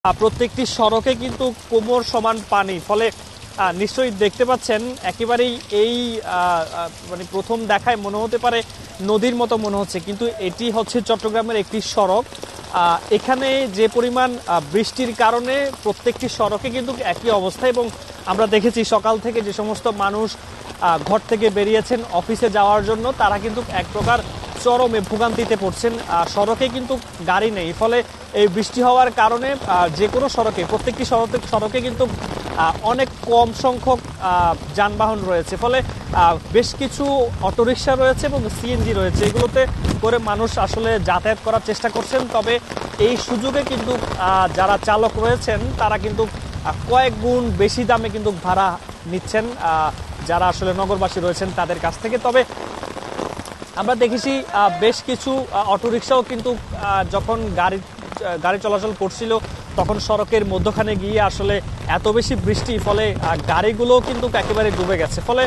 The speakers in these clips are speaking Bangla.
প্রত্যেকটি সড়কে কিন্তু কোমর সমান পানি, ফলে নিশ্চয়ই দেখতে পাচ্ছেন একেবারেই এই মানে প্রথম দেখায় মনে হতে পারে নদীর মতো মনে হচ্ছে, কিন্তু এটি হচ্ছে চট্টগ্রামের একটি সড়ক। এখানে যে পরিমাণ বৃষ্টির কারণে প্রত্যেকটি সড়কে কিন্তু একই অবস্থা, এবং আমরা দেখেছি সকাল থেকে যে সমস্ত মানুষ ঘর থেকে বেরিয়েছেন অফিসে যাওয়ার জন্য, তারা কিন্তু এক প্রকার চরমে ভোগান্তিতে পড়ছেন। সড়কে কিন্তু গাড়ি নেই, ফলে এই বৃষ্টি হওয়ার কারণে যে কোনো সড়কে, প্রত্যেকটি সড়কে কিন্তু অনেক কম সংখ্যক যানবাহন রয়েছে, ফলে বেশ কিছু অটোরিকশা রয়েছে এবং সিএনজি রয়েছে, এগুলোতে করে মানুষ আসলে যাতায়াত করার চেষ্টা করছেন। তবে এই সুযোগে কিন্তু যারা চালক রয়েছেন তারা কিন্তু কয়েক গুণ বেশি দামে কিন্তু ভাড়া নিচ্ছেন যারা আসলে নগরবাসী রয়েছেন তাদের কাছ থেকে। তবে আমরা দেখেছি বেশ কিছু অটোরিকশাও কিন্তু যখন গাড়ি চলাচল করছিল তখন সড়কের মধ্যখানে গিয়ে আসলে এত বেশি বৃষ্টি, ফলে গাড়িগুলো কিন্তু একেবারে ডুবে গেছে। ফলে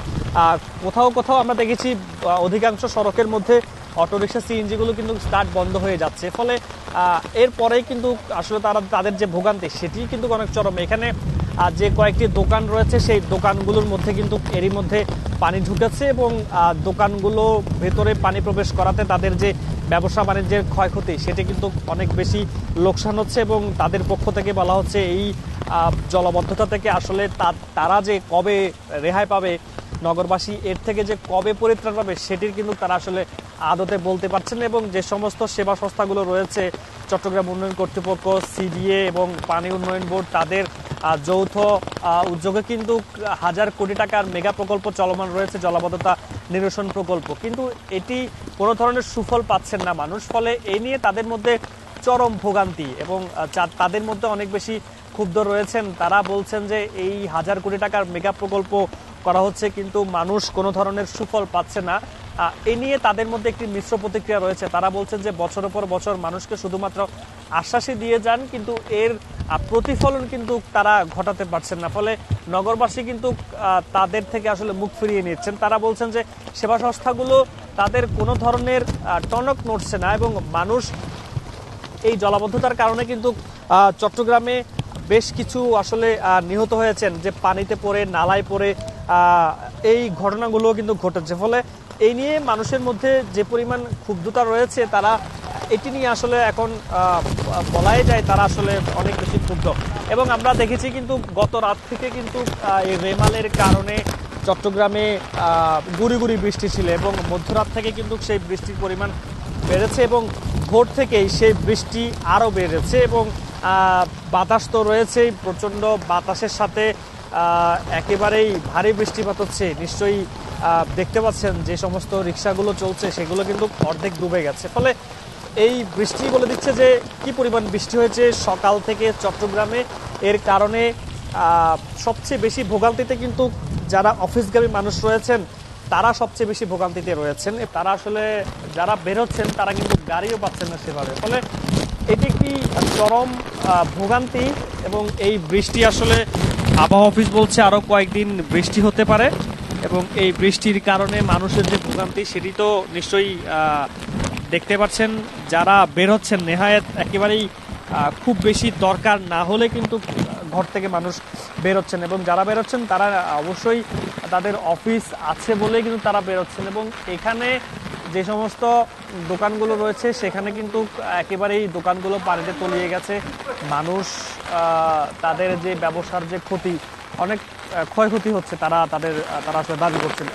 কোথাও কোথাও আমরা দেখেছি অধিকাংশ সড়কের মধ্যে অটোরিকশা সিএনজিগুলো কিন্তু স্টার্ট বন্ধ হয়ে যাচ্ছে, ফলে এরপরেই কিন্তু আসলে তাদের যে ভোগান্তি সেটি কিন্তু অনেক চরম। এখানে যে কয়েকটি দোকান রয়েছে সেই দোকানগুলোর মধ্যে কিন্তু এরই মধ্যে পানি ঢুকেছে, এবং দোকানগুলো ভেতরে পানি প্রবেশ করাতে তাদের যে ব্যবসা বাণিজ্যের ক্ষয়ক্ষতি সেটি কিন্তু অনেক বেশি লোকসান হচ্ছে, এবং তাদের পক্ষ থেকে বলা হচ্ছে এই জলাবদ্ধতা থেকে আসলে তারা যে কবে রেহাই পাবে, নগরবাসী এর থেকে যে কবে পরিত্রাণ পাবে সেটির কিন্তু তারা আসলে আদতে বলতে পারছেন না। এবং যে সমস্ত সেবা সংস্থাগুলো রয়েছে, চট্টগ্রাম উন্নয়ন কর্তৃপক্ষ, সিডিএ এবং পানি উন্নয়ন বোর্ড, তাদের যৌথ উদ্যোগে কিন্তু হাজার কোটি টাকার মেগা প্রকল্প চলমান রয়েছে, জলাবদ্ধতা নিরসন প্রকল্প, কিন্তু এটি কোনো ধরনের সুফল পাচ্ছেন না মানুষ। ফলে এই নিয়ে তাদের মধ্যে চরম ভোগান্তি, এবং তাদের মধ্যে অনেক বেশি ক্ষুব্ধ রয়েছেন। তারা বলছেন যে এই হাজার কোটি টাকার মেগা প্রকল্প করা হচ্ছে কিন্তু মানুষ কোনো ধরনের সুফল পাচ্ছে না। এ নিয়ে তাদের মধ্যে একটি মিশ্র প্রতিক্রিয়া রয়েছে। তারা বলছেন যে বছরের পর বছর মানুষকে শুধুমাত্র আশ্বাসই দিয়ে যান, কিন্তু এর প্রতিফলন কিন্তু তারা ঘটাতে পারছেন না, ফলে নগরবাসী কিন্তু তাদের থেকে আসলে মুখ ফিরিয়ে নিচ্ছেন। তারা বলছেন যে সেবা সংস্থাগুলো তাদের কোনো ধরনের টনক নড়ছে না, এবং মানুষ এই জলাবদ্ধতার কারণে কিন্তু চট্টগ্রামে বেশ কিছু আসলে নিহত হয়েছেন, যে পানিতে পড়ে, নালায় পড়ে, এই ঘটনাগুলো কিন্তু ঘটেছে। ফলে এই নিয়ে মানুষের মধ্যে যে পরিমাণ ক্ষুব্ধতা রয়েছে, তারা এটি নিয়ে আসলে এখন বলাই যায় তারা আসলে অনেক বেশি ক্ষুব্ধ। এবং আমরা দেখেছি কিন্তু গত রাত থেকে কিন্তু এই রেমালের কারণে চট্টগ্রামে গুড়ি গুড়ি বৃষ্টি ছিল, এবং মধ্যরাত থেকে কিন্তু সেই বৃষ্টির পরিমাণ বেড়েছে, এবং ভোর থেকেই সেই বৃষ্টি আরও বেড়েছে, এবং বাতাস তো রয়েছেই, প্রচণ্ড বাতাসের সাথে একেবারেই ভারী বৃষ্টিপাত হচ্ছে। নিশ্চয়ই দেখতে পাচ্ছেন যে সমস্ত রিক্সাগুলো চলছে সেগুলো কিন্তু অর্ধেক ডুবে গেছে। ফলে এই বৃষ্টি বলে দিচ্ছে যে কি পরিমাণ বৃষ্টি হয়েছে সকাল থেকে চট্টগ্রামে। এর কারণে সবচেয়ে বেশি ভোগান্তিতে কিন্তু যারা অফিসগামী মানুষ রয়েছেন তারা সবচেয়ে বেশি ভোগান্তিতে রয়েছেন। তারা আসলে যারা বেরোচ্ছেন তারা কিন্তু গাড়িও পাচ্ছেন না সেভাবে, ফলে এটি একটি চরম ভোগান্তি। এবং এই বৃষ্টি আসলে আবহাওয়া অফিস বলছে আরও কয়েকদিন বৃষ্টি হতে পারে, এবং এই বৃষ্টির কারণে মানুষের যে ভোগান্তি সেটি তো নিশ্চয়ই দেখতে পাচ্ছেন। যারা বের হচ্ছেন নেহায়েত একেবারেই খুব বেশি দরকার না হলে কিন্তু ঘর থেকে মানুষ বেরোচ্ছেন, এবং যারা বেরোচ্ছেন তারা অবশ্যই তাদের অফিস আছে বলেই কিন্তু তারা বেরোচ্ছেন। এবং এখানে যে সমস্ত দোকানগুলো রয়েছে সেখানে কিন্তু একেবারেই দোকানগুলো পানিতে তলিয়ে গেছে। মানুষ তাদের যে ব্যবসার যে ক্ষতি, অনেক ক্ষয়ক্ষতি হচ্ছে, তারা আসলে দাবি করছেন।